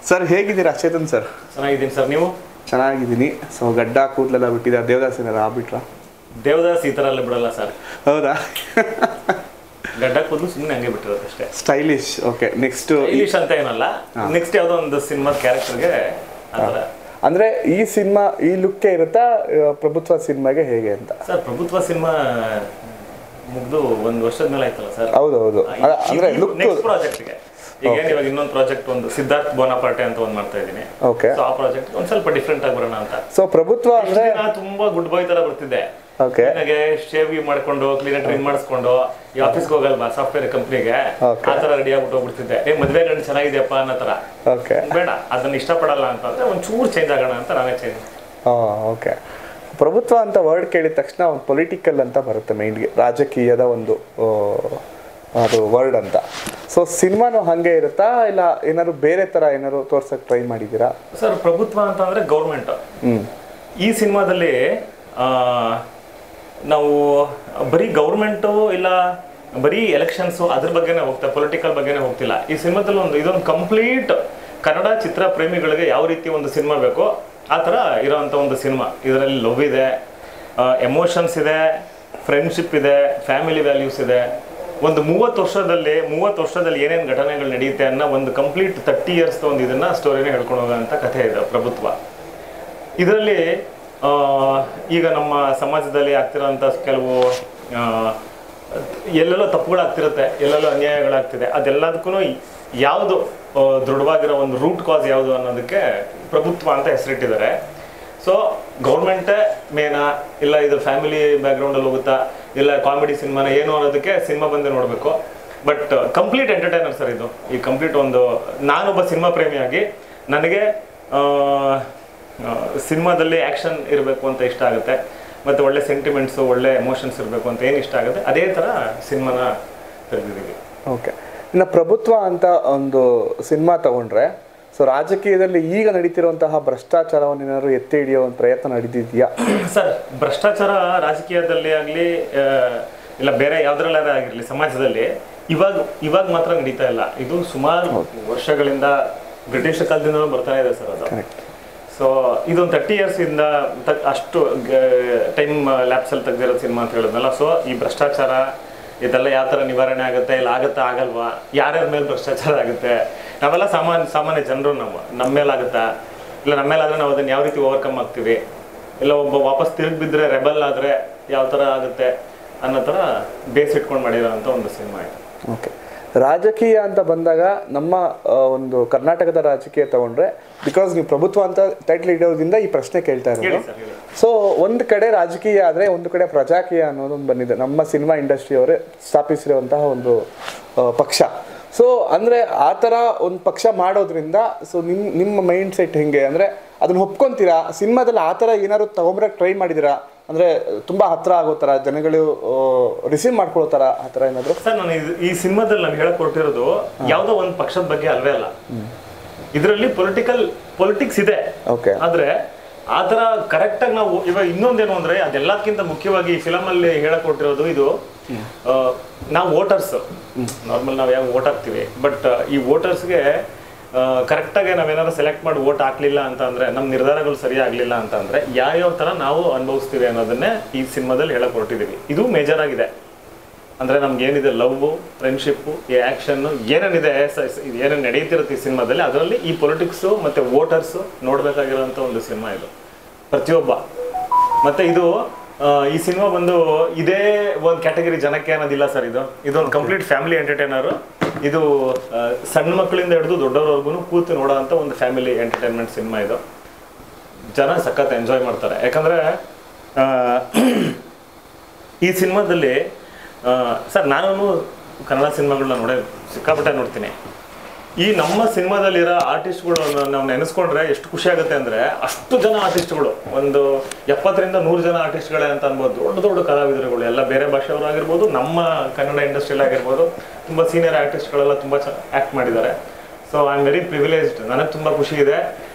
Sir ಹೇಗಿದ್ದೀರಾ Chetan sir? ಚೆನ್ನಾಗಿದ್ದೀನಿ sir, ನೀವು? ಚೆನ್ನಾಗಿದ್ದೀನಿ. ಸೊ ಗಡ್ಡ ಕೂದಲೆಲ್ಲ ಬಿಟ್ಟಿದ್ದಾರೆ, ದೇವದಾಸ್ ಏನಾರ ಆಗ್ಬಿಟ್ರಾ? ದೇವದಾಸ್ ಈ ಥರ ಎಲ್ಲ ಬಿಡಲ್ಲ ಸರ್. ಹೌದಾ? ಗಡ್ಡ ಕೂದಲು ಸುಮ್ಮನೆ ಹಂಗೆ ಬಿಟ್ಟಿರೋದು ಅಷ್ಟೇ. ಸ್ಟೈಲಿಶ್. ಓಕೆ, ನೆಕ್ಸ್ಟ್ ಸ್ಟೈಲಿಶ್ ಅಂತ ಏನಲ್ಲ, ನೆಕ್ಸ್ಟ್ ಯಾವುದೋ ಒಂದು ಸಿನಿಮಾದ ಕ್ಯಾರೆಕ್ಟರ್ಗೆ ಆ ಥರ. ಅಂದ್ರೆ ಈ ಸಿನಿಮಾ ಈ ಲುಕ್ಕೇ ಇರುತ್ತಾ ಪ್ರಭುತ್ವ ಸಿನಿಮಾಗೆ ಹೇಗೆ ಅಂತ? ಸರ್ ಪ್ರಭುತ್ವ ಸಿನಿಮಾ ಮುಗ್ದು ಒಂದು ವರ್ಷದ ಮೇಲೆ ಆಯ್ತಲ್ಲ ಸರ್. ಹೌದೌದು. ಅಂದ್ರೆ ಲುಕ್ ನೆಕ್ಸ್ಟ್ ಪ್ರಾಜೆಕ್ಟ್ಗೆ ಈಗ ಇವಾಗ ಇನ್ನೊಂದು ಪ್ರಾಜೆಕ್ಟ್ ಒಂದು ಸಿದ್ಧಾರ್ಥ್ ಬೋನಾಪಾರ್ಟೆ ಅಂತ ಒಂದು ಮಾಡ್ತಾ ಇದ್ದೀನಿ. ಓಕೆ. ಸೊ ಆ ಪ್ರಾಜೆಕ್ಟ್ ಒಂದು ಸ್ವಲ್ಪ ಡಿಫ್ರೆಂಟ್ ಆಗಿ ಬರೋಣ ಅಂತ. ಸೊ ಪ್ರಭುತ್ವ ಅಂದ್ರೆ ತುಂಬಾ ಗುಡ್ ಬಾಯ್ ತರ ಬರ್ತಿದ್ದೆ. ಓಕೆ. ನನಗೆ ಶೇವ್ ಮಾಡ್ಕೊಂಡು ಕ್ಲೀನ್ ಟ್ರಿಮ್ ಮಾಡಿಸ್ಕೊಂಡು ಈ ಆಫೀಸ್ಗೆ ಹೋಗಲ್ವಾ ಸಾಫ್ಟ್ವೇರ್ ಕಂಪ್ನಿಗೆ, ಆ ತರ ರೆಡಿ ಆಗ್ಬಿಟ್ಟು ಹೋಗ್ಬಿಡ್ತಿದ್ದೆ. ಮದ್ವೆ ಗಂಡು ಚೆನ್ನಾಗಿದೆಯಪ್ಪ ಅನ್ನೋ ತರ. ಓಕೆ. ಬೇಡ ಅದನ್ನ ಇಷ್ಟಪಡಲ್ಲ ಅಂತಂದ್ರೆ ಒಂದು ಚೂರು ಚೇಂಜ್ ಆಗೋಣ ಅಂತ ನಾನೇ ಚೇಂಜ್. ಓಕೆ. ಪ್ರಭುತ್ವ ಅಂತ ವರ್ಡ್ ಕೇಳಿದ ತಕ್ಷಣ ಒಂದು ಪೊಲಿಟಿಕಲ್ ಅಂತ ಬರುತ್ತೆ ಮೈಂಡ್ಗೆ, ರಾಜಕೀಯದ ಒಂದು ಅದು ವರ್ಡ್ ಅಂತ. ಸೊ ಸಿನಿಮಾನು ಹಾಗೆ ಇರುತ್ತಾ ಇಲ್ಲ ಏನಾದ್ರು ಬೇರೆ ತರ ಏನಾದ್ರು ತೋರ್ಸಕ್ ಟ್ರೈ ಮಾಡಿದ್ದೀರಾ? ಸರ್ ಪ್ರಭುತ್ವ ಅಂತಂದ್ರೆ ಗೌರ್ಮೆಂಟ್. ಈ ಸಿನಿಮಾದಲ್ಲಿ ನಾವು ಬರೀ ಗೌರ್ಮೆಂಟು ಇಲ್ಲ ಬರೀ ಎಲೆಕ್ಷನ್ಸು ಅದ್ರ ಬಗ್ಗೆನೇ ಹೋಗ್ತಾ, ಪೊಲಿಟಿಕಲ್ ಬಗ್ಗೆನೇ ಹೋಗ್ತಿಲ್ಲ. ಈ ಸಿನಿಮಾದಲ್ಲಿ ಇದೊಂದು ಕಂಪ್ಲೀಟ್ ಕನ್ನಡ ಚಿತ್ರ ಪ್ರೇಮಿಗಳಿಗೆ ಯಾವ ರೀತಿ ಒಂದು ಸಿನಿಮಾ ಬೇಕೋ ಆ ಥರ ಇರೋವಂಥ ಒಂದು ಸಿನಿಮಾ. ಇದರಲ್ಲಿ ಲವ್ ಇದೆ, ಎಮೋಷನ್ಸ್ ಇದೆ, ಫ್ರೆಂಡ್ಶಿಪ್ ಇದೆ, ಫ್ಯಾಮಿಲಿ ವ್ಯಾಲ್ಯೂಸ್ ಇದೆ. ಒಂದು 30 ವರ್ಷದಲ್ಲಿ ಏನೇನು ಘಟನೆಗಳು ನಡೆಯುತ್ತೆ ಅನ್ನೋ ಒಂದು ಕಂಪ್ಲೀಟ್ 30 years ಒಂದು ಇದನ್ನ ಸ್ಟೋರಿನ ಹೇಳ್ಕೊಂಡು ಹೋಗೋಂಥ ಕಥೆ ಇದೆ ಪ್ರಭುತ್ವ. ಇದರಲ್ಲಿ ಈಗ ನಮ್ಮ ಸಮಾಜದಲ್ಲಿ ಆಗ್ತಿರೋಂಥ ಕೆಲವು ಎಲ್ಲೆಲ್ಲೋ ತಪ್ಪುಗಳಾಗ್ತಿರುತ್ತೆ, ಎಲ್ಲೆಲ್ಲೋ ಅನ್ಯಾಯಗಳಾಗ್ತಿದೆ. ಅದೆಲ್ಲದಕ್ಕೂ ಯಾವುದು ದೃಢವಾಗಿರೋ ಒಂದು ರೂಟ್ ಕಾಸ್ ಯಾವುದು ಅನ್ನೋದಕ್ಕೆ ಪ್ರಭುತ್ವ ಅಂತ ಹೆಸರಿಟ್ಟಿದ್ದಾರೆ. ಸೊ ಗೌರ್ಮೆಂಟೇ ಮೇನಾ ಇಲ್ಲ ಇದು ಫ್ಯಾಮಿಲಿ ಬ್ಯಾಕ್ಗ್ರೌಂಡಲ್ಲಿ ಹೋಗುತ್ತಾ ಇಲ್ಲ ಕಾಮಿಡಿ ಸಿನಿಮಾನ ಏನು ಅನ್ನೋದಕ್ಕೆ ಸಿನಿಮಾ ಬಂದು ನೋಡಬೇಕು. ಬಟ್ ಕಂಪ್ಲೀಟ್ ಎಂಟರ್ಟೈನರ್ ಸರ್ ಇದು. ಈ ಕಂಪ್ಲೀಟ್ ಒಂದು ನಾನೊಬ್ಬ ಸಿನಿಮಾ ಪ್ರೇಮಿಯಾಗಿ ನನಗೆ ಸಿನಿಮಾದಲ್ಲಿ ಆ್ಯಕ್ಷನ್ ಇರಬೇಕು ಅಂತ ಇಷ್ಟ ಆಗುತ್ತೆ, ಮತ್ತು ಒಳ್ಳೆ ಸೆಂಟಿಮೆಂಟ್ಸು ಒಳ್ಳೆ ಎಮೋಷನ್ಸ್ ಇರಬೇಕು ಅಂತ ಏನು ಇಷ್ಟ ಆಗುತ್ತೆ ಅದೇ ಥರ ಸಿನಿಮಾನ ತೆಗೆದಿದ್ದೀವಿ. ಓಕೆ. ಇನ್ನು ಪ್ರಭುತ್ವ ಅಂತ ಒಂದು ಸಿನಿಮಾ ತಗೊಂಡ್ರೆ ಸೊ ರಾಜಕೀಯದಲ್ಲಿ ಈಗ ನಡೀತಿರುವಂತಹ ಭ್ರಷ್ಟಾಚಾರವನ್ನು ಏನಾದ್ರು ಎತ್ತಿ ಹಿಡಿಯೋ ಒಂದು ಪ್ರಯತ್ನ ನಡೆದಿದೆಯಾ? ಸರ್ ಭ್ರಷ್ಟಾಚಾರ ರಾಜಕೀಯದಲ್ಲಿ ಆಗಲಿ ಇಲ್ಲ ಬೇರೆ ಯಾವುದ್ರಲ್ಲಾರ ಆಗಿರಲಿ ಸಮಾಜದಲ್ಲಿ ಇವಾಗ ಮಾತ್ರ ನಡೀತಾ ಇಲ್ಲ. ಇದು ಸುಮಾರು ವರ್ಷಗಳಿಂದ ಬ್ರಿಟಿಷ್ ಕಾಲದಿಂದ ಬರ್ತಾನೆ ಇದೆ ಸರ್ ಅದು. ಸೊ ಇದೊಂದು 30 years ಇಂದ ಅಷ್ಟು ಟೈಮ್ ಲ್ಯಾಪ್ಸಲ್ಲಿ ತೆಗೆದಿರೋ ಸಿನಿಮಾ ಅಂತ ಹೇಳಿದ್ನಲ್ಲ. ಸೊ ಈ ಭ್ರಷ್ಟಾಚಾರ ಇದೆಲ್ಲ ಯಾವ ಥರ ನಿವಾರಣೆ ಆಗುತ್ತೆ, ಇಲ್ಲ ಆಗುತ್ತಾ ಆಗಲ್ವಾ, ಯಾರ್ಯಾರ ಮೇಲೆ ಭ್ರಷ್ಟಾಚಾರ ಆಗುತ್ತೆ, ನಾವೆಲ್ಲ ಸಾಮಾನ್ಯ ಜನರು ನಮ್ಮ ಮೇಲಾಗುತ್ತಾ ಇಲ್ಲ ನಮ್ಮ ಮೇಲಾದರೆ ನಾವು ಅದನ್ನು ಯಾವ ರೀತಿ ಓವರ್ಕಮ್ ಆಗ್ತೀವಿ, ಇಲ್ಲ ಒಬ್ಬ ವಾಪಸ್ ತಿರುಗಿ ಬಿದ್ದರೆ ರೆಬಲ್ ಆದರೆ ಯಾವ ಥರ ಆಗುತ್ತೆ ಅನ್ನೋ ಥರ ಬೇಸ್ ಇಟ್ಕೊಂಡು ಮಾಡಿರೋ ಅಂಥ ಒಂದು ಸಿನಿಮಾ ಇದೆ. ಓಕೆ. ರಾಜಕೀಯ ಅಂತ ಬಂದಾಗ ನಮ್ಮ ಒಂದು ಕರ್ನಾಟಕದ ರಾಜಕೀಯ ತಗೊಂಡ್ರೆ, ಬಿಕಾಸ್ ನೀವು ಪ್ರಭುತ್ವ ಅಂತ ಟೈಟ್ಲ್ ಇಡೋದ್ರಿಂದ ಈ ಪ್ರಶ್ನೆ ಕೇಳ್ತಾ ಇರೋದು. ಸೊ ಒಂದು ಕಡೆ ರಾಜಕೀಯ ಆದರೆ ಒಂದು ಕಡೆ ಪ್ರಜಾಕೀಯ ಅನ್ನೋದೊಂದು ಬಂದಿದೆ, ನಮ್ಮ ಸಿನಿಮಾ ಇಂಡಸ್ಟ್ರಿಯವರೇ ಸ್ಥಾಪಿಸಿರುವಂತಹ ಒಂದು ಪಕ್ಷ. ಸೊ ಅಂದರೆ ಆ ಥರ ಒಂದು ಪಕ್ಷ ಮಾಡೋದ್ರಿಂದ ಸೊ ನಿಮ್ಮ ಮೈಂಡ್ ಸೆಟ್ ಹೆಂಗೆ, ಅಂದರೆ ಅದನ್ನ ಒಪ್ಕೊಂತೀರಾ? ಸಿನಿಮಾದಲ್ಲಿ ಆ ಥರ ಏನಾದ್ರು ತಗೊಂಬರಕ್ಕೆ ಟ್ರೈ ಮಾಡಿದ್ದೀರಾ? ಅಂದರೆ ತುಂಬ ಹತ್ರ ಆಗೋ ಥರ ಜನಗಳು ರಿಸೀವ್ ಮಾಡ್ಕೊಳ್ಳೋ ಥರ ಆ ಥರ ಏನಾದರೂ? ಸರ್ ನಾನು ಈ ಸಿನಿಮಾದಲ್ಲಿ ನಾನು ಹೇಳಕ್ ಹೊರಟಿರೋದು ಯಾವುದೋ ಒಂದು ಪಕ್ಷದ ಬಗ್ಗೆ ಅಲ್ವೇ ಅಲ್ಲ. ಇದರಲ್ಲಿ ಪೊಲಿಟಿಕ್ಸ್ ಇದೆ. ಓಕೆ. ಆದರೆ ಆ ಥರ ಕರೆಕ್ಟಾಗಿ ನಾವು ಇವಾಗ ಇನ್ನೊಂದೇನು ಅಂದರೆ ಅದೆಲ್ಲಕ್ಕಿಂತ ಮುಖ್ಯವಾಗಿ ಈ ಫಿಲಮಲ್ಲಿ ಹೇಳಕ್ ಹೊರಟಿರೋದು ಇದು ನಾವು ವೋಟರ್ಸ್ ನಾರ್ಮಲ್ ನಾವು ಯಾವ ವೋಟ್ ಹಾಕ್ತೀವಿ, ಬಟ್ ಈ ವೋಟರ್ಸ್ಗೆ ಕರೆಕ್ಟಾಗಿ ನಾವೇನಾದ್ರು ಸೆಲೆಕ್ಟ್ ಮಾಡಿ ವೋಟ್ ಹಾಕ್ಲಿಲ್ಲ ಅಂತ ಅಂದರೆ ನಮ್ಮ ನಿರ್ಧಾರಗಳು ಸರಿ ಆಗಲಿಲ್ಲ ಅಂತ ಅಂದರೆ ಯಾವ್ಯಾವ ಥರ ನಾವು ಅನುಭವಿಸ್ತೀವಿ ಅನ್ನೋದನ್ನೇ ಈ ಸಿನಿಮಾದಲ್ಲಿ ಹೇಳಕ್ ಹೊರಟಿದ್ದೀವಿ. ಇದು ಮೇಜರ್ ಆಗಿದೆ. ಅಂದರೆ ನಮ್ಗೆ ಏನಿದೆ ಲವ್, ಫ್ರೆಂಡ್ಶಿಪ್ಪು, ಈ ಆ್ಯಕ್ಷನ್ನು ಏನೇನಿದೆ ಏನೇನು ನಡೀತಿರುತ್ತೆ ಈ ಸಿನಿಮಾದಲ್ಲಿ, ಅದರಲ್ಲಿ ಈ ಪೊಲಿಟಿಕ್ಸು ಮತ್ತು ವೋಟರ್ಸು ನೋಡಬೇಕಾಗಿರೋಂಥ ಒಂದು ಸಿನಿಮಾ ಇದು ಪ್ರತಿಯೊಬ್ಬ. ಮತ್ತು ಇದು ಈ ಸಿನಿಮಾ ಬಂದು ಇದೇ ಒಂದು ಕ್ಯಾಟಗರಿ ಜನಕ್ಕೆ ಅನ್ನೋದಿಲ್ಲ ಸರ್. ಇದೊಂದು ಕಂಪ್ಲೀಟ್ ಫ್ಯಾಮಿಲಿ ಎಂಟರ್ಟೈನರು. ಇದು ಸಣ್ಣ ಮಕ್ಕಳಿಂದ ಹಿಡಿದು ದೊಡ್ಡವರವರೆಗೂ ಕೂತು ನೋಡೋ ಅಂಥ ಒಂದು ಫ್ಯಾಮಿಲಿ ಎಂಟರ್ಟೈನ್ಮೆಂಟ್ ಸಿನಿಮಾ ಇದು. ಜನ ಸಖತ್ ಎಂಜಾಯ್ ಮಾಡ್ತಾರೆ. ಯಾಕಂದರೆ ಈ ಸಿನಿಮಾದಲ್ಲಿ ಸರ್ ನಾನು ಕನ್ನಡ ಸಿನಿಮಾಗಳನ್ನ ಸಿಕ್ಕಾಪಟ್ಟೆ ನೋಡ್ತೀನಿ. ಈ ನಮ್ಮ ಸಿನಿಮಾದಲ್ಲಿರೋ ಆರ್ಟಿಸ್ಟ್ಗಳು ನಾವು ನೆನೆಸ್ಕೊಂಡ್ರೆ ಎಷ್ಟು ಖುಷಿ ಆಗುತ್ತೆ ಅಂದರೆ ಅಷ್ಟು ಜನ ಆರ್ಟಿಸ್ಟ್ಗಳು, ಒಂದು 70 100 ಜನ ಆರ್ಟಿಸ್ಟ್ಗಳೇ ಅಂತ ಅನ್ಬೋದು. ದೊಡ್ಡ ಕಲಾವಿದರುಗಳು ಎಲ್ಲ ಬೇರೆ ಭಾಷೆಯವರು ಆಗಿರ್ಬೋದು, ನಮ್ಮ ಕನ್ನಡ ಇಂಡಸ್ಟ್ರಿಯಲ್ಲಿ ಆಗಿರ್ಬೋದು, ತುಂಬ ಸೀನಿಯರ್ ಆರ್ಟಿಸ್ಟ್ಗಳೆಲ್ಲ ತುಂಬ ಆ್ಯಕ್ಟ್ ಮಾಡಿದ್ದಾರೆ. So I am very privileged. ನನಗೆ ತುಂಬ ಖುಷಿ ಇದೆ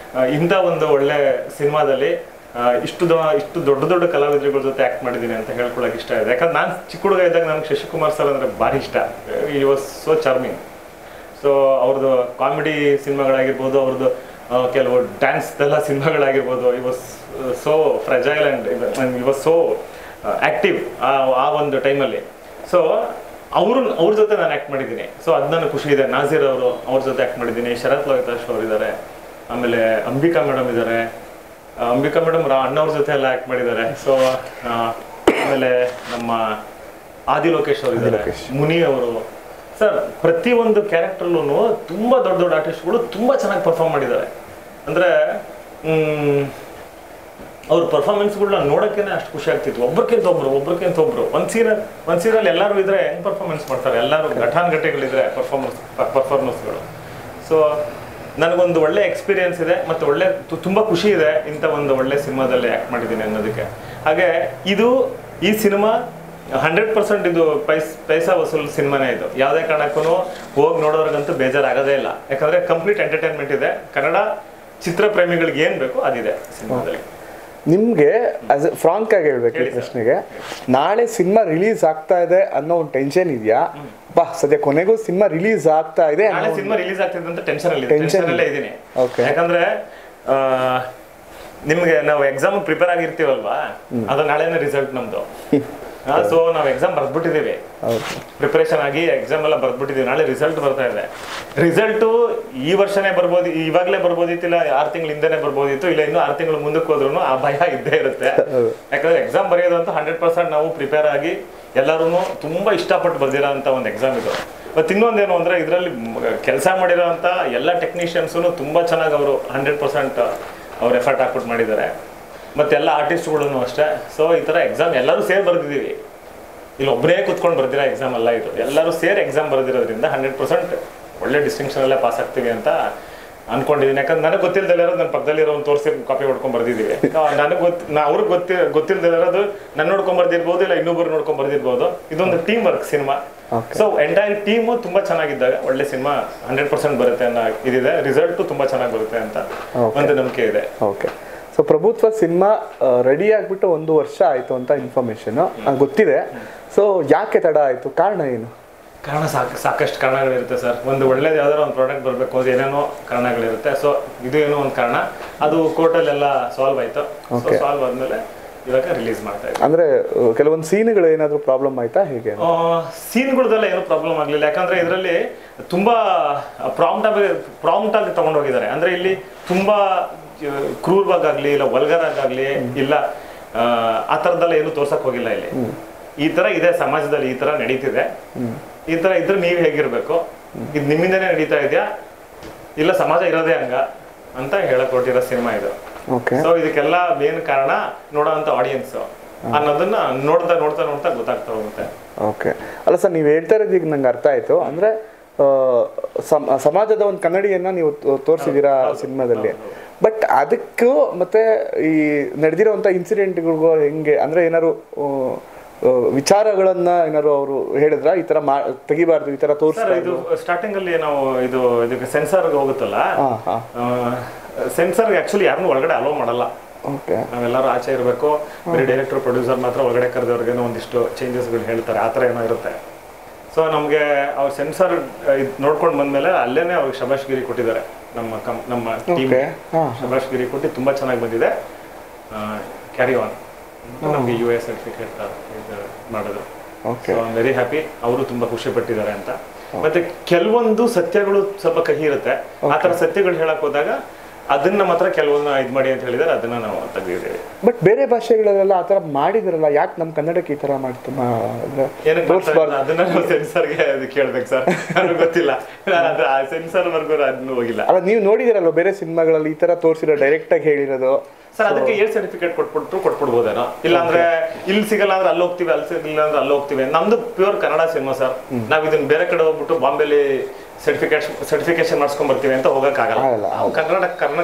ಇಂಥ ಒಂದು ಒಳ್ಳೆ ಸಿನಿಮಾದಲ್ಲಿ ಇಷ್ಟು ದೊಡ್ಡ ಕಲಾವಿದರುಗಳ ಜೊತೆ ಆ್ಯಕ್ಟ್ ಮಾಡಿದ್ದೀನಿ ಅಂತ ಹೇಳ್ಕೊಳಕ್ಕೆ ಇಷ್ಟ ಇದೆ. ಯಾಕಂದ್ರೆ ನಾನು ಚಿಕ್ಕ ಹುಡುಗ ಇದ್ದಾಗ ನನಗೆ ಶಶಿಕುಮಾರ್ ಸರ್ ಅಂದರೆ ಭಾರಿ ಇಷ್ಟ. He was so charming. So ಅವ್ರದ್ದು ಕಾಮಿಡಿ ಸಿನಿಮಾಗಳಾಗಿರ್ಬೋದು, ಅವ್ರದ್ದು ಕೆಲವು ಡ್ಯಾನ್ಸ್ ಎಲ್ಲ ಸಿನಿಮಾಗಳಾಗಿರ್ಬೋದು, he was so fragile and he was so active ಆ ಒಂದು ಟೈಮಲ್ಲಿ. ಸೊ ಅವ್ರ ಜೊತೆ ನಾನು ಆ್ಯಕ್ಟ್ ಮಾಡಿದ್ದೀನಿ. ಸೊ ಅದು ನನಗೆ ಖುಷಿ ಇದೆ. ನಾಜೀರ್ ಅವರು ಅವ್ರ ಜೊತೆ ಆ್ಯಕ್ಟ್ ಮಾಡಿದ್ದೀನಿ. ಶರತ್ ಲೋಹಿತಾಶ್ ಅವರು ಇದ್ದಾರೆ, ಆಮೇಲೆ ಅಂಬಿಕಾ ಮೇಡಮ್ ಇದ್ದಾರೆ. ಅಂಬಿಕಾ ಮೇಡಮ್ ಅಣ್ಣವ್ರ ಜೊತೆ ಎಲ್ಲ ಆ್ಯಕ್ಟ್ ಮಾಡಿದ್ದಾರೆ. ಸೊ ಆಮೇಲೆ ನಮ್ಮ ಆದಿ ಲೋಕೇಶ್ ಅವರು ಇದ್ದಾರೆ, ಮುನಿ ಅವರು. ಸರ್ ಪ್ರತಿಯೊಂದು ಕ್ಯಾರೆಕ್ಟರ್ಲೂ ತುಂಬ ದೊಡ್ಡ ದೊಡ್ಡ ಆರ್ಟಿಸ್ಟ್ಗಳು ತುಂಬ ಚೆನ್ನಾಗಿ ಪರ್ಫಾರ್ಮ್ ಮಾಡಿದ್ದಾರೆ. ಅಂದರೆ ಅವ್ರ ಪರ್ಫಾರ್ಮೆನ್ಸ್ಗಳನ್ನ ನೋಡೋಕ್ಕೇನೆ ಅಷ್ಟು ಖುಷಿ ಆಗ್ತಿತ್ತು. ಒಬ್ರಿಗಿಂತ ಒಬ್ರು ಒಂದು ಸೀನಲ್ಲಿ ಎಲ್ಲರೂ ಇದ್ರೆ ಹೆಂಗೆ ಪರ್ಫಾರ್ಮೆನ್ಸ್ ಮಾಡ್ತಾರೆ, ಎಲ್ಲರೂ ಘಟಾನುಘಟಿಗಳಿದ್ರೆ ಪರ್ಫಾರ್ಮೆನ್ಸ್ಗಳು. ಸೊ ನನಗೊಂದು ಒಳ್ಳೆ ಎಕ್ಸ್ಪೀರಿಯನ್ಸ್ ಇದೆ ಮತ್ತು ಒಳ್ಳೆ ತುಂಬ ಖುಷಿ ಇದೆ ಇಂಥ ಒಂದು ಒಳ್ಳೆ ಸಿನಿಮಾದಲ್ಲಿ ಆ್ಯಕ್ಟ್ ಮಾಡಿದ್ದೀನಿ ಅನ್ನೋದಕ್ಕೆ. ಹಾಗೆ ಈ ಸಿನಿಮಾ 100% ಇದು ಪೈಸಾ ವಸೂಲ್ ಸಿನಿಮಾನೇ. ಇದು ಯಾವುದೇ ಕಾರಣಕ್ಕೂ ಹೋಗಿ ನೋಡೋರ್ಗಂತೂ ಬೇಜಾರಾಗೋದೇ ಇಲ್ಲ. ಯಾಕಂದರೆ ಕಂಪ್ಲೀಟ್ ಎಂಟರ್ಟೈನ್ಮೆಂಟ್ ಇದೆ. ಕನ್ನಡ ಚಿತ್ರ ಪ್ರೇಮಿಗಳಿಗೆ ಏನು ಬೇಕು ಅದಿದೆ ಸಿನಿಮಾದಲ್ಲಿ. ನಿಮ್ಗೆ ಫ್ರಾಂಕ್ ಆಗಿ ಹೇಳ್ಬೇಕು ಈ ಪ್ರಶ್ನೆಗೆ, ನಾಳೆ ಸಿನಿಮಾ ರಿಲೀಸ್ ಆಗ್ತಾ ಇದೆ ಅನ್ನೋ ಒಂದು ಟೆನ್ಷನ್ ಇದೆಯಾ? ಸದ್ಯ ಕೊನೆಗೂ ಸಿನಿಮಾ ರಿಲೀಸ್ ಆಗ್ತಾ ಇದೆ, ನಾಳೆ ಸಿನಿಮಾ ರಿಲೀಸ್ ಆಗ್ತಿದೆ ಅಂತ ಟೆನ್ಷನ್ ಅಲ್ಲೇ ಇದ್ದೀನಿ. ಯಾಕಂದ್ರೆ ನಿಮ್ಗೆ ನಾವು ಎಕ್ಸಾಮ್ ಪ್ರಿಪೇರ್ ಆಗಿರ್ತೀವಲ್ವಾ, ಅದು ನಾಳೆನೇ ರಿಸಲ್ಟ್ ನಮ್ದು. ಸೊ ನಾವು ಎಕ್ಸಾಮ್ ಬರ್ದ್ಬಿಟ್ಟಿದ್ದೀವಿ, ಪ್ರಿಪರೇಷನ್ ಆಗಿ ಎಕ್ಸಾಮ್ ಎಲ್ಲ ಬರ್ದ್ಬಿಟ್ಟಿದ್ದೀವಿ. ನಾಳೆ ರಿಸಲ್ಟ್ ಬರ್ತಾ ಇದೆ. ರಿಸಲ್ಟು ಈ ವರ್ಷನೇ ಬರ್ಬೋದು, ಇವಾಗಲೇ ಬರ್ಬೋದಿತ್ತು, ಇಲ್ಲ 6 ತಿಂಗಳ ಹಿಂದೆನೇ ಬರ್ಬೋದಿತ್ತು, ಇಲ್ಲ ಇನ್ನೂ 6 ತಿಂಗಳು ಮುಂದಕ್ಕೆ ಹೋದ್ರೂ ಆ ಭಯ ಇದ್ದೇ ಇರುತ್ತೆ. ಯಾಕಂದ್ರೆ ಎಕ್ಸಾಮ್ ಬರೆಯೋದಂತೂ 100% ನಾವು ಪ್ರಿಪೇರ್ ಆಗಿ ಎಲ್ಲರೂ ತುಂಬಾ ಇಷ್ಟಪಟ್ಟು ಬರ್ದಿರೋ ಅಂತ ಒಂದು ಎಕ್ಸಾಮ್ ಇದು. ಮತ್ತು ಇನ್ನೊಂದೇನು ಅಂದ್ರೆ ಇದರಲ್ಲಿ ಕೆಲಸ ಮಾಡಿರೋಂಥ ಎಲ್ಲ ಟೆಕ್ನಿಷಿಯನ್ಸು ತುಂಬಾ ಚೆನ್ನಾಗಿ ಅವರು 100% ಅವ್ರು ಎಫರ್ಟ್ ಹಾಕ್ಬಿಟ್ಟು ಮಾಡಿದ್ದಾರೆ. ಮತ್ತು ಎಲ್ಲ ಆರ್ಟಿಸ್ಟ್ಗಳು ಅಷ್ಟೇ. ಸೊ ಈ ಥರ ಎಕ್ಸಾಮ್ ಎಲ್ಲರೂ ಸೇರಿ ಬರೆದಿದ್ದೀವಿ. ಇಲ್ಲಿ ಒಬ್ಬರೇ ಕೂತ್ಕೊಂಡು ಬರ್ದಿರೋ ಎಕ್ಸಾಮ್ ಅಲ್ಲ ಇದು, ಎಲ್ಲರೂ ಸೇರಿ ಎಕ್ಸಾಮ್ ಬರೆದಿರೋದ್ರಿಂದ 100% ಒಳ್ಳೆ ಡಿಸ್ಟಿಂಕ್ಷನಲ್ಲೇ ಪಾಸ್ ಆಗ್ತೀವಿ ಅಂತ ಅನ್ಕೊಂಡಿದ್ದೀನಿ. ಯಾಕಂದ್ರೆ ನನಗೆ ಗೊತ್ತಿಲ್ಲದಲ್ಲಿರೋದು ನನ್ನ ಪಕ್ಕದಲ್ಲಿರೋ ಒಂದು ತೋರಿಸಿ ಕಾಪಿ ಹೊಡ್ಕೊಂಡು ಬರ್ದಿದ್ದೀವಿ. ನನಗೆ ಅವ್ರಿಗೆ ಗೊತ್ತಿಲ್ಲದಿರೋದು ನನ್ನ ನೋಡ್ಕೊಂಡು ಬರ್ದಿರ್ಬೋದು, ಇಲ್ಲ ಇನ್ನೊಬ್ಬರು ನೋಡ್ಕೊಂಡು ಬರ್ದಿರ್ಬೋದು. ಇದೊಂದು team work cinema. So entire team ತುಂಬ ಚೆನ್ನಾಗಿದ್ದಾಗ ಒಳ್ಳೆ ಸಿನಿಮಾ 100% ಬರುತ್ತೆ ಅನ್ನೋ ಇದಿದೆ. ರಿಸಲ್ಟು ತುಂಬ ಚೆನ್ನಾಗಿ ಬರುತ್ತೆ ಅಂತ ಒಂದು ನಂಬಿಕೆ ಇದೆ. ಓಕೆ. ಸೊ ಪ್ರಭುತ್ವ ಸಿನಿಮಾ ರೆಡಿ ಆಗಿಬಿಟ್ಟು 1 ವರ್ಷ ಆಯಿತು ಅಂತ ಇನ್ಫಾರ್ಮೇಷನ್ ಗೊತ್ತಿದೆ. ಸೊ ಯಾಕೆ ತಡ ಆಯಿತು? ಕಾರಣ ಏನು? ಕಾರಣ ಸಾಕಷ್ಟು ಕಾರಣಗಳಿರುತ್ತೆ ಸರ್. ಒಂದು ಒಳ್ಳೇದು ಯಾವ್ದಾದ್ರು ಒಂದು ಪ್ರಾಡಕ್ಟ್ ಬರಬೇಕು ಅಂದ್ರೆ ಏನೇನೋ ಕಾರಣಗಳಿರುತ್ತೆ. ಸೊ ಇದು ಏನೋ ಒಂದು ಕಾರಣ, ಅದು ಕೋರ್ಟಲ್ಲೆಲ್ಲ ಸಾಲ್ವ್ ಆಯಿತು. ಸಾಲ್ವ್ ಆದಮೇಲೆ ಇವಾಗ ರಿಲೀಸ್ ಮಾಡ್ತಾ ಇದ್ದೀವಿ. ಅಂದರೆ ಕೆಲವೊಂದು ಸೀನ್ಗಳು ಏನಾದರೂ ಪ್ರಾಬ್ಲಮ್ ಆಯಿತಾ? ಹೇಗೆ? ಸೀನ್ಗಳದೆಲ್ಲ ಏನೂ ಪ್ರಾಬ್ಲಮ್ ಆಗಲಿಲ್ಲ. ಯಾಕಂದರೆ ಇದರಲ್ಲಿ ತುಂಬ ಪ್ರಾಂಪ್ಟ್ ಆಗಿ ತೊಗೊಂಡೋಗಿದ್ದಾರೆ. ಅಂದರೆ ಇಲ್ಲಿ ತುಂಬ ಕ್ರೂರವಾಗಲಿ ಇಲ್ಲ ವಲ್ಗರಾಗಲಿ ಇಲ್ಲ ಆ ಥರದ್ದೆಲ್ಲ ಏನು ತೋರ್ಸಕ್ ಹೋಗಿಲ್ಲ. ಇಲ್ಲಿ ಈ ಥರ ಇದೆ, ಸಮಾಜದಲ್ಲಿ ಈ ಥರ ನಡೀತಿದೆ, ಈ ಥರ ಇದ್ರೆ ನೀವು ಹೇಗಿರ್ಬೇಕು, ಇದು ನಿಮ್ಮಿಂದನೇ ನಡೀತಾ ಇದೆಯಾ ಇಲ್ಲ ಸಮಾಜ ಇರೋದೇ ಹಂಗ ಅಂತ ಹೇಳಕ್ ಹೊರಟಿರೋ ಸಿನಿಮಾ ಇದು. ಸೊ ಇದಕ್ಕೆಲ್ಲ ಮೇನ್ ಕಾರಣ ನೋಡೋಂಥ ಆಡಿಯನ್ಸ್ ಅನ್ನೋದನ್ನ ನೋಡ್ತಾ ನೋಡ್ತಾ ನೋಡ್ತಾ ಗೊತ್ತಾಗ್ತಾ ಹೋಗುತ್ತೆ. ಓಕೆ. ಅಲ್ಲ ಸರ್, ನೀವು ಹೇಳ್ತಾ ಇರೋದು ಈಗ ನಂಗೆ ಅರ್ಥ ಆಯ್ತು. ಅಂದ್ರೆ ಸಮಾಜದ ಒಂದು ಕನ್ನಡಿಯನ್ನ ನೀವು ತೋರಿಸಿದ್ದೀರಾ ಸಿನಿಮಾದಲ್ಲಿ. ಬಟ್ ಅದಕ್ಕೂ ಮತ್ತೆ ಈ ನಡೆದಿರೋಂಥ ಇನ್ಸಿಡೆಂಟ್ಗಳಿಗೂ ಹೆಂಗೆ, ಅಂದ್ರೆ ಏನಾದ್ರು ವಿಚಾರಗಳನ್ನ ಏನಾದ್ರು ಅವರು ಹೇಳಿದ್ರ ಈ ತರ ತೆಗಿಬಾರ್ದು, ಈ ತರ ತೋರಿಸ್ತಾರೆ? ಇದು ಸ್ಟಾರ್ಟಿಂಗ್ ಅಲ್ಲಿ ನಾವು ಇದಕ್ಕೆ ಸೆನ್ಸಾರ್ಗೆ ಹೋಗುತ್ತಲ್ಲ, ಸೆನ್ಸಾರ್ಗೆ ಆಕ್ಚುಲಿ ಯಾರನ್ನೂ ಒಳಗಡೆ ಅಲೋ ಮಾಡಲ್ಲ. ನಾವೆಲ್ಲರೂ ಆಚೆ ಇರಬೇಕು, ಬರೀ ಡೈರೆಕ್ಟರ್ ಪ್ರೊಡ್ಯೂಸರ್ ಮಾತ್ರ ಒಳಗಡೆ ಕರೆದವ್ರಿಗೇನೋ ಒಂದಿಷ್ಟು ಚೇಂಜಸ್ಗಳು ಹೇಳ್ತಾರೆ, ಆ ಥರ ಏನೋ ಇರುತ್ತೆ. ಸೊ ನಮಗೆ ಅವ್ರು ಸೆನ್ಸಾರ್ ನೋಡ್ಕೊಂಡು ಬಂದ್ಮೇಲೆ ಅಲ್ಲೇನೆ ಅವ್ರಿಗೆ ಶಬಾಷ್ಗಿರಿ ಕೊಟ್ಟಿದ್ದಾರೆ. ನಮ್ಮ ಟೀಮ್ ಶಬಾಷ್ಗಿರಿ ಕೊಟ್ಟು ತುಂಬಾ ಚೆನ್ನಾಗಿ ಬಂದಿದೆ, ಕ್ಯಾರಿ ಆನ್ ನಮಗೆ US ಸರ್ಟಿಫಿಕೇಟ್ ಮಾಡೋದು. So I am very happy. ಅವರು ತುಂಬಾ ಖುಷಿ ಪಟ್ಟಿದ್ದಾರೆ ಅಂತ. ಮತ್ತೆ ಕೆಲವೊಂದು ಸತ್ಯಗಳು ಸ್ವಲ್ಪ ಕಹಿ ಇರುತ್ತೆ, ಆ ಥರ ಸತ್ಯಗಳು ಹೇಳಕ್ ಹೋದಾಗ ಅದನ್ನ ಮಾತ್ರ ಕೆಲವೊಂದು ಇದು ಮಾಡಿ ಅಂತ ಹೇಳಿದಾರೆ, ಅದನ್ನ ನಾವು ತೆಗೆದಿದ್ದೇವೆ. ಬಟ್ ಬೇರೆ ಭಾಷೆಗಳಲ್ಲೆಲ್ಲ ಆ ಥರ ಮಾಡಿದ್ರಲ್ಲ, ಯಾಕೆ ನಮ್ಮ ಕನ್ನಡಕ್ಕೆ ಈ ಥರ ಮಾಡ್ತಾ ಅದನ್ನ ನಾವು ಸೆನ್ಸರ್ಗೆ ಅದು ಕೇಳ್ಬೇಕು ಸರ್, ನನಗೆ ಗೊತ್ತಿಲ್ಲ. ನಾನು ಆ ಸೆನ್ಸರ್ ವರ್ಗು ಅದನ್ನು ಹೋಗಿಲ್ಲ. ಅಲ್ಲ, ನೀವು ನೋಡಿದಿರಲ್ಲ ಬೇರೆ ಸಿನಿಮಾಗಳಲ್ಲಿ ಈ ಥರ ತೋರಿಸಿರೋ ಡೈರೆಕ್ಟ್ ಆಗಿ ಹೇಳಿರೋದು ಸರ್, ಅದಕ್ಕೆ ಏರ್ ಸರ್ಟಿಫಿಕೇಟ್ ಕೊಟ್ಬಿಡ್ಬೋದೇನೋ, ಇಲ್ಲಾಂದ್ರೆ ಇಲ್ಲಿ ಸಿಗಲ್ಲ ಅಂದ್ರೆ ಅಲ್ಲಿ ಹೋಗ್ತೀವಿ, ಅಲ್ಲಿ ಸಿಗಲ್ಲ ಅಂದ್ರೆ ಅಲ್ಲಿ ಹೋಗ್ತೀವಿ. ನಮ್ದು ಪ್ಯೂರ್ ಕನ್ನಡ ಸಿನಿಮಾ ಸರ್. ನಾವ್ ಇದನ್ನ ಬೇರೆ ಕಡೆ ಹೋಗ್ಬಿಟ್ಟು ಬಾಂಬೆಲಿ ಸರ್ಟಿಫಿಕೇಶನ್ ಮಾಡಿಸ್ಕೊಂಡ್ ಬರ್ತೀವಿ ಅಂತ ಹೋಗಕ್ಕಾಗಲ್ಲ.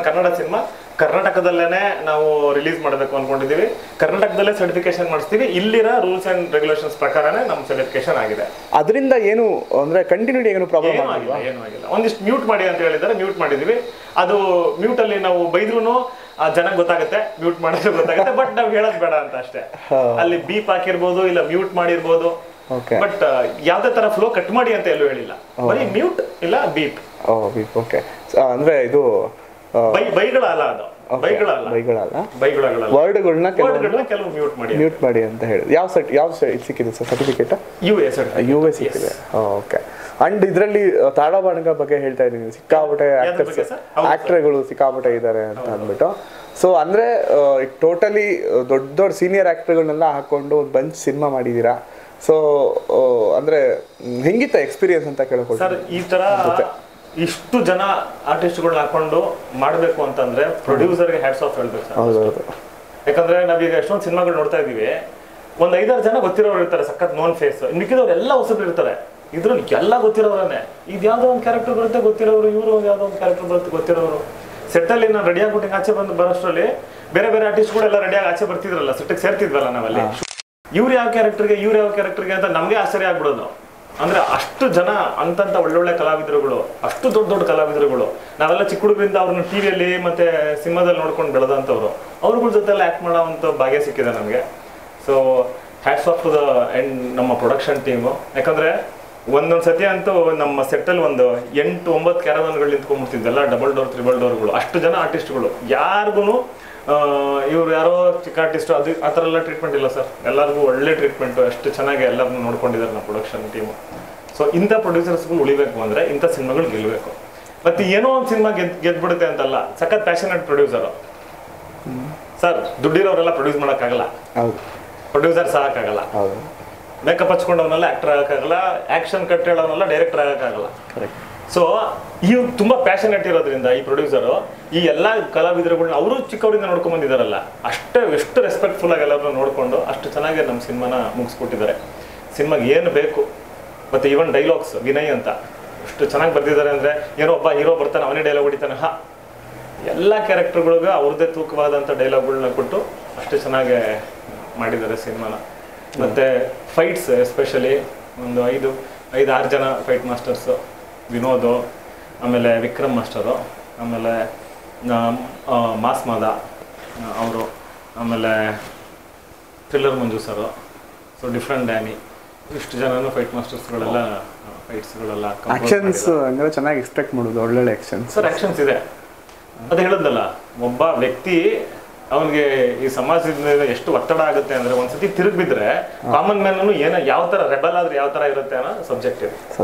ಕನ್ನಡ ಸಿನಿಮಾ ಕರ್ನಾಟಕದಲ್ಲೇನೆ ನಾವು ರಿಲೀಸ್ ಮಾಡಬೇಕು ಅನ್ಕೊಂಡಿದೀವಿ, ಕರ್ನಾಟಕದಲ್ಲೇ ಸರ್ಟಿಫಿಕೇಶನ್ ಮಾಡಿಸ್ತೀವಿ. ಇಲ್ಲಿರೋ ರೂಲ್ಸ್ ಅಂಡ್ ರೆಗ್ಯುಲೇಷನ್ಸ್ ಪ್ರಕಾರನೇ ನಮ್ಮ ಸರ್ಟಿಫಿಕೇಶನ್ ಆಗಿದೆ. ಅದರಿಂದ ಏನು ಅಂದ್ರೆ ಕಂಟಿನ್ಯೂಟಿ ಏನು ಪ್ರಾಬ್ಲಮ್ ಆಗಿಲ್ಲ? ಏನೂ ಆಗಿಲ್ಲ. ಒಂದಿಷ್ಟು ಮ್ಯೂಟ್ ಮಾಡಿ ಅಂತ ಹೇಳಿದ್ದಾರೆ, ಮ್ಯೂಟ್ ಮಾಡಿದೀವಿ. ಅದು ಮ್ಯೂಟ್ ಅಲ್ಲಿ ನಾವು ಬೈದ್ರೂ ಜನಕ್ಕೆ ಗೊತ್ತಾಗುತ್ತೆ, ಮ್ಯೂಟ್ ಮಾಡಿದ್ರೆ ಗೊತ್ತಾಗುತ್ತೆ, ಬಟ್ ನಾವು ಹೇಳೋದು ಬೇಡ ಅಂತ ಅಷ್ಟೇ. ಅಲ್ಲಿ ಬೀಪ್ ಹಾಕಿರ್ಬೋದು, ಇಲ್ಲ ಮ್ಯೂಟ್ ಮಾಡಿರ್ಬೋದು, Okay. ಬಟ್ ಯಾವ್ದೇ ತರ ಫ್ಲೋ ಕಟ್ ಮಾಡಿ ಅಂತ ಎಲ್ಲೂ ಹೇಳಿಲ್ಲ, ಬರೀ ಮ್ಯೂಟ್ ಇಲ್ಲ ಬೀಪ್. ಓಕೆ, ಅಂದ್ರೆ ಇದು ಬೈಗಳಲ್ಲ, ಅದು ಬೈಗಳಲ್ಲ, ವರ್ಡ್ಗಳನ್ನ ಕೆಲವು ಮ್ಯೂಟ್ ಮಾಡಿ ಅಂತ ಹೇಳಿ. ಯಾವ ಸಿಕ್ಕಿದೆ ಸರ್ ಸರ್ಟಿಫಿಕೇಟ್? ಯು ಎ ಸಿಕ್ಕಿದೆ. ಓಕೆ. ಅಂಡ್ ಇದರಲ್ಲಿ ತಾಳಬಾಣಗ ಬಗ್ಗೆ ಹೇಳ್ತಾ ಇದ್ದೀನಿ, ಸಿಕ್ಕಾಪಟ್ಟೆ ಆಕ್ಟರ್ಗಳು ಸಿಕ್ಕಾಪಟ್ಟೆ ಇದ್ದಾರೆ ಅಂತ ಅಂದ್ಬಿಟ್ಟು. ಸೊ ಅಂದ್ರೆ ಟೋಟಲಿ ದೊಡ್ಡ ಸೀನಿಯರ್ ಆಕ್ಟರ್ಗಳನ್ನೆಲ್ಲ ಹಾಕೊಂಡು ಒಂದು ಬಂಚ್ ಸಿನಿಮಾ ಮಾಡಿದೀರಾ. ಸೊ ಅಂದ್ರೆ ಹೆಂಗಿತ್ತ ಎಕ್ಸ್ಪೀರಿಯನ್ಸ್ ಅಂತ ಕೇಳ್ಕೊಳ್ತೀನಿ ಸರ್. ಈ ತರ ಇಷ್ಟು ಜನ ಆರ್ಟಿಸ್ಟ್ಗಳನ್ನ ಹಾಕೊಂಡು ಮಾಡಬೇಕು ಅಂತಂದ್ರೆ ಪ್ರೊಡ್ಯೂಸರ್ಗೆ ಹ್ಯಾಟ್ಸ್ ಆಫ್ ಹೇಳ್ಬೇಕು ಸರ್. ಹೌದೌದು. ಯಾಕಂದ್ರೆ ನಾವೀಗ ಎಷ್ಟೊಂದು ಸಿನಿಮಾಗಳು ನೋಡ್ತಾ ಇದೀವಿ, ಒಂದ್ 5-6 ಜನ ಗೊತ್ತಿರೋರು ಇರ್ತಾರೆ, ಸಖತ್ ನೋನ್ ಫೇಸ್. ಮಿಕ್ಕಿದವ್ರು ಎಲ್ಲ ಹೊಸಬ್ರು ಇರ್ತಾರೆ, ಇದ್ರಲ್ಲಿ ಎಲ್ಲ ಗೊತ್ತಿರೋರನ್ನೇ. ಇದು ಯಾವ್ದೋ ಒಂದು ಕ್ಯಾರೆಕ್ಟರ್ ಬರುತ್ತೆ ಗೊತ್ತಿರೋರು, ಇವರು ಯಾವ್ದೋ ಒಂದು ಕ್ಯಾರೆಕ್ಟರ್ ಬರುತ್ತೆ ಗೊತ್ತಿರೋರು. ಸೆಟ್ಟಲ್ಲಿ ನಾನು ರೆಡಿ ಆಗ್ಬಿಟ್ಟು ಆಚೆ ಬರೋಷ್ಟರಲ್ಲಿ ಬೇರೆ ಬೇರೆ ಆರ್ಟಿಸ್ಟ್ಗಳೆಲ್ಲ ರೆಡಿಯಾಗಿ ಆಚೆ ಬರ್ತಿದ್ರಲ್ಲ, ಸೆಟ್ಟಿಗೆ ಸೇರ್ತಿದ್ವಲ್ಲ ನಾವಲ್ಲಿ, ಇವ್ರು ಯಾವ ಕ್ಯಾರೆಕ್ಟರ್ಗೆ ಅಂತ ನಮ್ಗೆ ಆಶ್ಚರ್ಯ ಆಗ್ಬಿಡೋದು. ಅಂದ್ರೆ ಅಷ್ಟು ಜನ ಅಂತಂತ ಒಳ್ಳೊಳ್ಳೆ ಕಲಾವಿದರುಗಳು, ಅಷ್ಟು ದೊಡ್ಡ ಕಲಾವಿದರುಗಳು. ನಾವೆಲ್ಲ ಚಿಕ್ಕ ಹುಡುಗರಿಂದ ಅವ್ರನ್ನ ಟಿವಿಯಲ್ಲಿ ಮತ್ತೆ ಸಿನಿಮಾದಲ್ಲಿ ನೋಡ್ಕೊಂಡು ಬೆಳೆದಂಥವ್ರು, ಅವ್ರಗಳ ಜೊತೆ ಎಲ್ಲ ಆಕ್ಟ್ ಮಾಡೋವಂಥ ಭಾಗ್ಯ ಸಿಕ್ಕಿದೆ ನಮಗೆ. So hats off to the end ನಮ್ಮ ಪ್ರೊಡಕ್ಷನ್ ಟೀಮು. ಯಾಕಂದ್ರೆ ಒಂದೊಂದು ಸತಿ ಅಂತೂ ನಮ್ಮ ಸೆಟ್ಟಲ್ಲಿ ಒಂದು 8-9 ಕ್ಯಾರವಾನ್ಗಳು ನಿಂತ್ಕೊಂಡ್ಬಿಡ್ತಿದ್ದೆಲ್ಲ, ಡಬಲ್ ಡೋರ್ ತ್ರಿಬಲ್ ಡೋರ್ಗಳು. ಅಷ್ಟು ಜನ ಆರ್ಟಿಸ್ಟ್ಗಳು, ಯಾರಿಗೂ ಇವ್ರು ಯಾರೋ ಚಿಕ್ಕ ಆರ್ಟಿಸ್ಟು ಅದು ಆ ಥರ ಎಲ್ಲ ಟ್ರೀಟ್ಮೆಂಟ್ ಇಲ್ಲ ಸರ್. ಎಲ್ಲರಿಗೂ ಒಳ್ಳೆ ಟ್ರೀಟ್ಮೆಂಟು, ಅಷ್ಟು ಚೆನ್ನಾಗಿ ಎಲ್ಲರನ್ನೂ ನೋಡ್ಕೊಂಡಿದ್ದಾರೆ ನಮ್ಮ ಪ್ರೊಡಕ್ಷನ್ ಟೀಮು. ಸೊ ಇಂಥ ಪ್ರೊಡ್ಯೂಸರ್ಸ್ಗಳು ಉಳಿಬೇಕು ಅಂದರೆ ಇಂಥ ಸಿನಿಮಾಗಳು ಗೆಲ್ಲಬೇಕು. ಮತ್ತು ಏನೋ ಒಂದು ಸಿನಿಮಾ ಗೆದ್ಬಿಡುತ್ತೆ ಅಂತಲ್ಲ, ಸಖತ್ ಪ್ಯಾಷನೇಟ್ ಪ್ರೊಡ್ಯೂಸರು ಸರ್. ದುಡ್ಡಿರೋರೆಲ್ಲ ಪ್ರೊಡ್ಯೂಸ್ ಮಾಡೋಕ್ಕಾಗಲ್ಲ, ಪ್ರೊಡ್ಯೂಸರ್ಸ್ ಆಗಕ್ಕಾಗಲ್ಲ, ಮೇಕಪ್ ಹಚ್ಕೊಂಡವನ್ನೆಲ್ಲ ಆಕ್ಟರ್ ಆಗಕ್ಕಾಗಲ್ಲ, ಆಕ್ಷನ್ ಕಟ್ ಹೇಳೋವನ್ನೆಲ್ಲ ಡೈರೆಕ್ಟರ್ ಆಗಕ್ಕಾಗಲ್ಲ. ಸೊ ಇವ್ ತುಂಬಾ ಪ್ಯಾಷನೇಟ್ ಇರೋದ್ರಿಂದ ಈ ಪ್ರೊಡ್ಯೂಸರು ಈ ಎಲ್ಲಾ ಕಲಾವಿದರುಗಳನ್ನ ಅವರು ಚಿಕ್ಕವರಿಂದ ನೋಡ್ಕೊಂಡ್ ಬಂದಿದಾರಲ್ಲ, ಎಷ್ಟು ರೆಸ್ಪೆಕ್ಟ್ಫುಲ್ ಆಗಿ ಎಲ್ಲರನ್ನ ನೋಡ್ಕೊಂಡು ಅಷ್ಟು ಚೆನ್ನಾಗಿ ನಮ್ಮ ಸಿನಿಮಾನ ಮುಗಿಸ್ಕೊಟ್ಟಿದ್ದಾರೆ. ಸಿನಿಮಾಗೆ ಏನು ಬೇಕು, ಮತ್ತೆ ಈವನ್ ಡೈಲಾಗ್ಸ್ ವಿನಯ್ ಅಂತ ಎಷ್ಟು ಚೆನ್ನಾಗಿ ಬರ್ದಿದ್ದಾರೆ ಅಂದ್ರೆ, ಏನೋ ಒಬ್ಬ ಹೀರೋ ಬರ್ತಾನೆ ಅವನೇ ಡೈಲಾಗ್ ಹೊಡಿತಾನೆ, ಎಲ್ಲ ಕ್ಯಾರೆಕ್ಟರ್ಗಳಿಗೆ ಅವ್ರದ್ದೇ ತೂಕವಾದಂಥ ಡೈಲಾಗ್ಗಳನ್ನ ಕೊಟ್ಟು ಅಷ್ಟು ಚೆನ್ನಾಗಿ ಮಾಡಿದ್ದಾರೆ ಸಿನಿಮಾನ. ಮತ್ತೆ ಫೈಟ್ಸ್ ಎಸ್ಪೆಷಲಿ ಒಂದು 5-6 ಜನ ಫೈಟ್ ಮಾಸ್ಟರ್ಸು, ವಿನೋದು, ಆಮೇಲೆ ವಿಕ್ರಮ್ ಮಾಸ್ಟರು, ಆಮೇಲೆ ಮಾಸ್ ಮಾದ ಅವರು, ಆಮೇಲೆ ಥ್ರಿಲ್ಲರ್ ಮಂಜು ಸರು, ಸೊ ಡಿಫ್ರೆಂಟ್ ಡ್ಯಾನಿ, ಇಷ್ಟು ಜನನು ಫೈಟ್ ಮಾಸ್ಟರ್ಸ್ಗಳೆಲ್ಲ ಫೈಟ್ಸ್ಗಳೆಲ್ಲ ಆಕ್ಷನ್ಸ್ ಹಂಗಾದ್ರೆ ಚೆನ್ನಾಗಿ ಎಕ್ಸ್ಪೆಕ್ಟ್ ಮಾಡೋದು. ಒಳ್ಳೊಳ್ಳೆ ಆಕ್ಷನ್ಸ್ ಸರ್, ಆಕ್ಷನ್ಸ್ ಇದೆ. ಅದು ಹೇಳೋದಲ್ಲ, ಒಬ್ಬ ವ್ಯಕ್ತಿ ಅವನಿಗೆ ಈ ಸಮಾಜದಿಂದ ಎಷ್ಟು ಒತ್ತಡ ಆಗುತ್ತೆ ಅಂದ್ರೆ ಒಂದ್ಸತಿ ತಿರುಗಿ ಬಿದ್ರೆ ಕಾಮನ್ ಮ್ಯಾನ್ ಯಾವ ತರ ರೆಬಲ್ ಆದ್ರೆ ಯಾವ ತರ ಇರುತ್ತೆ ಅನ್ನೋ ಸಬ್ಜೆಕ್ಟ್.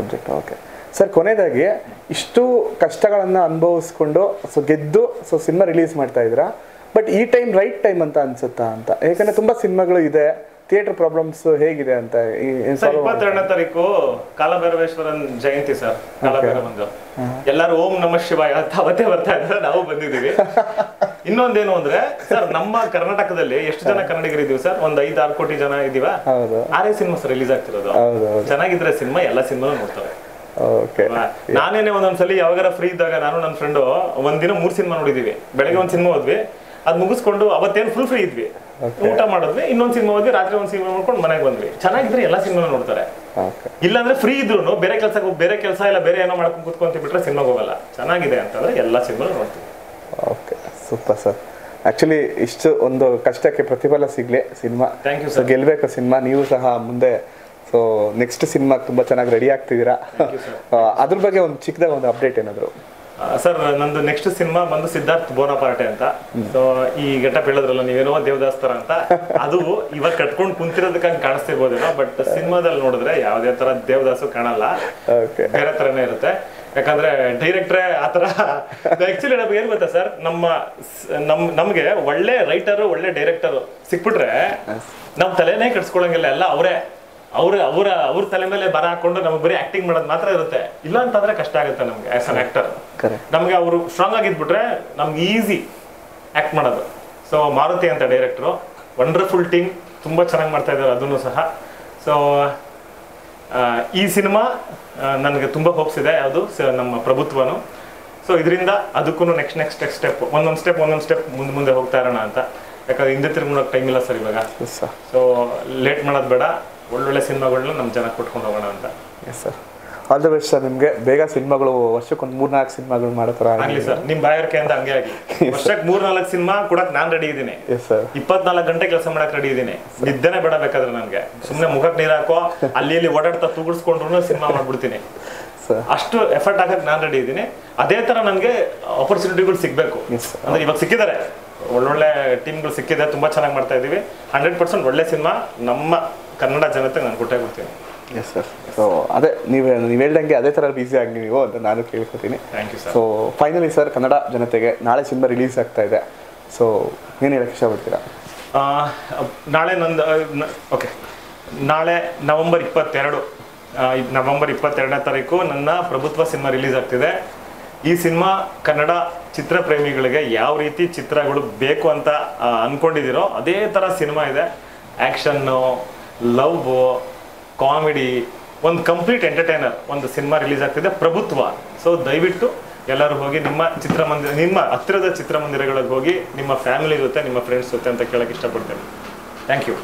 ಓಕೆ ಸರ್, ಕೊನೆಯದಾಗಿ ಇಷ್ಟು ಕಷ್ಟಗಳನ್ನ ಅನುಭವಿಸ್ಕೊಂಡು ಗೆದ್ದು ಸಿನಿಮಾ ರಿಲೀಸ್ ಮಾಡ್ತಾ ಇದ್ದೀರಾ. ಬಟ್ ಈ ಟೈಮ್ ರೈಟ್ ಟೈಮ್ ಅಂತ ಅನ್ಸುತ್ತಾ ಅಂತ? ಯಾಕಂದ್ರೆ ತುಂಬಾ ಸಿನಿಮಾಗಳು ಇದೆ, ಥಿಯೇಟರ್ ಪ್ರಾಬ್ಲಮ್ಸ್ ಹೇಗಿದೆ ಅಂತ. 22ನೇ ತಾರೀಕು ಕಾಲಭೈರವೇಶ್ವರನ್ ಜಯಂತಿ ಸರ್. ಕಾಲಭೈರವಂದು ಎಲ್ಲರೂ ಓಂ ನಮಃ ಶಿವಾಯ ಅಂತ ಅವತ್ತೇ ಬರ್ತಾ ಇದ್ದಾರೆ, ನಾವು ಬಂದಿದ್ದೀವಿ. ಇನ್ನೊಂದೇನು ಅಂದ್ರೆ ಸರ್, ನಮ್ಮ ಕರ್ನಾಟಕದಲ್ಲಿ ಎಷ್ಟು ಜನ ಕನ್ನಡಿಗರಿದ್ದೀವಿ ಸರ್? ಒಂದ್ 5-6 ಕೋಟಿ ಜನ ಇದೀವ. 6 ಸಿನಿಮಾ ಸರ್ ರಿಲೀಸ್ ಆಗ್ತಿರೋದು. ಚೆನ್ನಾಗಿದ್ರೆ ಸಿನಿಮಾ ಎಲ್ಲ ಸಿನಿಮಾ ನೋಡ್ತಾರೆ. ನಾನೇನೆ ಒಂದೊಂದ್ಸಲಿ ಯಾವಾಗಾರ ಫ್ರೀ ಇದ್ದಾಗ ನಾನು ನನ್ನ ಫ್ರೆಂಡು ಒಂದಿನ 3 ಸಿನಿಮಾ ನೋಡಿದೀವಿ. ಬೆಳಗ್ಗೆ ಒಂದು ಸಿನಿಮಾ ಹೋದ್ವಿ, ಅದ್ ಮುಗಿಸ್ಕೊಂಡು ಅವತ್ತೇನು ಫುಲ್ ಫ್ರೀ ಇದ್ವಿ, ಊಟ ಮಾಡಿದ್ವಿ, ಇನ್ನೊಂದ್ ಸಿನಿಮಾ ಹೋದ್ವಿ, ರಾತ್ರಿ ಒಂದು ಸಿನಿಮಾ ನೋಡ್ಕೊಂಡು ಮನೆಗೆ ಬಂದ್ವಿ. ಚೆನ್ನಾಗಿದ್ರೆ ಎಲ್ಲ ಸಿನಿಮಾ ನೋಡ್ತಾರೆ. ಇಲ್ಲಾಂದ್ರೆ ಫ್ರೀ ಇದ್ರು ಬೇರೆ ಕೆಲಸ ಇಲ್ಲ ಬೇರೆ ಏನೋ ಮಾಡ್ಕೊಂಡು ಕುತ್ಕೊಂತ ಬಿಟ್ರೆ ಸಿನಿಮಾಗೆ ಹೋಗಲ್ಲ. ಚೆನ್ನಾಗಿದೆ ಅಂತಂದ್ರೆ ಎಲ್ಲ ಸಿನಿಮಾ ನೋಡ್ತೀವಿ. Okay, super sir. ಆಕ್ಚುಲಿ ಇಷ್ಟು ಒಂದು ಕಷ್ಟಕ್ಕೆ ಪ್ರತಿಫಲ ಸಿಗ್ಲಿ ಸಿನಿಮಾ. Thank you sir. ಗೆಲ್ಬೇಕು ಸಿನಿಮಾ, ನೀವು ಸಹ ಮುಂದೆ. ಸೊ ನೆಕ್ಸ್ಟ್ ಸಿನಿಮಾ ತುಂಬಾ ಚೆನ್ನಾಗಿ ರೆಡಿ ಆಗ್ತಿದ್ದೀರಾ. ಅದ್ರ ಬಗ್ಗೆ ಒಂದು ಚಿಕ್ಕದಾಗ ಒಂದು ಅಪ್ಡೇಟ್ ಏನಾದ್ರು? ಸರ್, ನಂದು ನೆಕ್ಸ್ಟ್ ಸಿನಿಮಾ ಬಂದು ಸಿದ್ಧಾರ್ಥ್ ಬೋನಾಪಾರ್ಟೆ ಅಂತ. ಸೊ ಈ ಗೆಟಪ್ ಹೇಳಿದ್ರಲ್ಲ ನೀವೇನೋ ದೇವದಾಸ್ ತರ ಅಂತ, ಅದು ಇವಾಗ ಕಟ್ಕೊಂಡು ಕುಂತಿರೋದಕ್ಕಾಗಿ ಕಾಣಿಸ್ತಿರ್ಬೋದೇನೋ, ಬಟ್ ಸಿನಿಮಾದಲ್ಲಿ ನೋಡಿದ್ರೆ ಯಾವುದೇ ತರ ದೇವದಾಸು ಕಾಣಲ್ಲ, ಬೇರೆ ತರನೇ ಇರುತ್ತೆ. ಯಾಕಂದ್ರೆ ಡೈರೆಕ್ಟ್ರೇ ಆತರ. ಆಕ್ಚುಲಿ ನಮ್ಗೆ ಏನ್ ಗೊತ್ತಾ ಸರ್, ನಮ್ಗೆ ಒಳ್ಳೆ ರೈಟರ್ ಒಳ್ಳೆ ಡೈರೆಕ್ಟರ್ ಸಿಕ್ಬಿಟ್ರೆ ನಮ್ ತಲೆನೇ ಕಟ್ಸ್ಕೊಳಂಗಿಲ್ಲ. ಎಲ್ಲ ಅವ್ರ ತಲೆ ಮೇಲೆ ಬರ ಹಾಕೊಂಡು ನಮ್ಗೆ ಬರೀ ಆಕ್ಟಿಂಗ್ ಮಾಡೋದು ಮಾತ್ರ ಇರುತ್ತೆ. ಇಲ್ಲ ಅಂತಂದ್ರೆ ಕಷ್ಟ ಆಗುತ್ತೆ ನಮ್ಗೆ ಆಸ್ ಅನ್ ಆಕ್ಟರ್. ನಮ್ಗೆ ಅವರು ಸ್ಟ್ರಾಂಗ್ ಆಗಿದ್ಬಿಟ್ರೆ ನಮ್ಗೆ ಈಸಿ ಆಕ್ಟ್ ಮಾಡೋದು. ಸೊ ಮಾರುತಿ ಅಂತ ಡೈರೆಕ್ಟ್ರು, ವಂಡರ್ಫುಲ್ ಟೀಮ್, ತುಂಬಾ ಚೆನ್ನಾಗಿ ಮಾಡ್ತಾ ಇದ್ದಾರೆ ಅದನ್ನು ಸಹ. ಸೊ ಈ ಸಿನಿಮಾ ನನಗೆ ತುಂಬಾ ಹೋಪ್ಸ್ ಇದೆ. ಯಾವುದು ನಮ್ಮ ಪ್ರಭುತ್ವನು. ಸೊ ಇದರಿಂದ ಅದಕ್ಕೂ ನೆಕ್ಸ್ಟ್ ಸ್ಟೆಪ್ ಒಂದೊಂದು ಸ್ಟೆಪ್ ಮುಂದೆ ಹೋಗ್ತಾ ಇರೋಣ ಅಂತ. ಯಾಕಂದ್ರೆ ಹಿಂದೆ ತಿರುಗಿ ಟೈಮ್ ಇಲ್ಲ ಸರ್ ಇವಾಗ. ಸೊ ಲೇಟ್ ಮಾಡೋದು ಬೇಡ, ಒಳ್ಳೊಳ್ಳೆ ಸಿನಿಮಾಗಳನ್ನ ನಮ್ಮ ಜನ ಕೊಟ್ಕೊಂಡು ಹೋಗೋಣ ಅಂತ. Yes sir. All the best sir ನಿಮಗೆ. ಬೇಗ ಸಿನಿಮಾಗಳು ವರ್ಷಕ್ಕೊಂದು 3-4 ಸಿನಿಮಾಗಳು ಮಾಡೋ ಥರ ಆಗ್ಲಿ ಸರ್, ನಿಮ್ ಬಾಯರ್ಕೆ ಅಂತ ಹಂಗೆ ಆಗಿ ವರ್ಷಕ್ಕೆ 3-4 ಸಿನಿಮಾ ಕೊಡಕ್ ನಾನ್ ರೆಡಿ ಇದ್ದೀನಿ. Yes sir. 24 ಗಂಟೆ ಕೆಲಸ ಮಾಡಕ್ ರೆಡಿ ಇದ್ದೀನಿ. ನಿದ್ದೆನೆ ಬೇಡ ಬೇಕಾದ್ರೆ ನನ್ಗೆ. ಸುಮ್ನೆ ಮುಖಕ್ಕೆ ನೀರ್ ಹಾಕೋ, ಅಲ್ಲಿ ಇಲ್ಲಿ ಓಡಾಡ್ತಾ ತೂಗಿಸ್ಕೊಂಡ್ರು ಸಿನಿಮಾ ಮಾಡ್ಬಿಡ್ತೀನಿ. ಅಷ್ಟು ಎಫರ್ಟ್ ಹಾಕಕ್ ನಾನ್ ರೆಡಿ ಇದ್ದೀನಿ. ಅದೇ ತರ ನನ್ಗೆ ಆಪರ್ಚುನಿಟಿಗಳು ಸಿಗ್ಬೇಕು. ಅಂದ್ರೆ ಇವಾಗ ಸಿಕ್ಕಿದ್ದಾರೆ, ಒಳ್ಳೊಳ್ಳೆ ಟೀಮ್ಗಳು ಸಿಕ್ಕಿದೆ, ತುಂಬಾ ಚೆನ್ನಾಗಿ ಮಾಡ್ತಾ ಇದೀವಿ. 100% ಒಳ್ಳೆ ಸಿನಿಮಾ ನಮ್ಮ ಕನ್ನಡ ಜನತೆಗೆ ನಾನು ಕೊಟ್ಟೇ ಕೊಡ್ತೀನಿ. Yes sir. ಸೊ ಅದೇ ನೀವು ಹೇಳ್ದಂಗೆ ಅದೇ ಥರ ಬ್ಯುಸಿ ಆಗಿ ನೀವು ಅಂತ ನಾನು ಕೇಳ್ಕೊತೀನಿ. Thank you sir. So finally sir, Kannada ಜನತೆಗೆ ನಾಳೆ ಸಿನಿಮಾ ರಿಲೀಸ್ ಆಗ್ತಾ ಇದೆ. ಸೊ ಏನು ಹೇಳಕ್ಕೆ ಇಷ್ಟಪಡ್ತೀರಾ? ನಾಳೆ ನಂದು ಓಕೆ, ನಾಳೆ ನವೆಂಬರ್ 22ನೇ ತಾರೀಕು ನನ್ನ ಪ್ರಭುತ್ವ ಸಿನಿಮಾ ರಿಲೀಸ್ ಆಗ್ತಿದೆ. ಈ ಸಿನಿಮಾ ಕನ್ನಡ ಚಿತ್ರ ಪ್ರೇಮಿಗಳಿಗೆ ಯಾವ ರೀತಿ ಚಿತ್ರಗಳು ಬೇಕು ಅಂತ ಅನ್ಕೊಂಡಿದ್ದೀರೋ ಅದೇ ಥರ ಸಿನಿಮಾ ಇದೆ. ಆ್ಯಕ್ಷನ್ನು, ಲವ್, ಕಾಮಿಡಿ, ಒಂದು ಕಂಪ್ಲೀಟ್ ಎಂಟರ್ಟೈನರ್ ಒಂದು ಸಿನಿಮಾ ರಿಲೀಸ್ ಆಗ್ತಿದೆ, ಪ್ರಭುತ್ವ. ಸೊ ದಯವಿಟ್ಟು ಎಲ್ಲರೂ ಹೋಗಿ ನಿಮ್ಮ ಹತ್ತಿರದ ಚಿತ್ರಮಂದಿರಗಳಿಗೆ ಹೋಗಿ ನಿಮ್ಮ ಫ್ಯಾಮಿಲಿ ಜೊತೆ, ನಿಮ್ಮ ಫ್ರೆಂಡ್ಸ್ ಜೊತೆ ಅಂತ ಕೇಳಕ್ಕೆ ಇಷ್ಟಪಡ್ತೇನೆ. Thank you.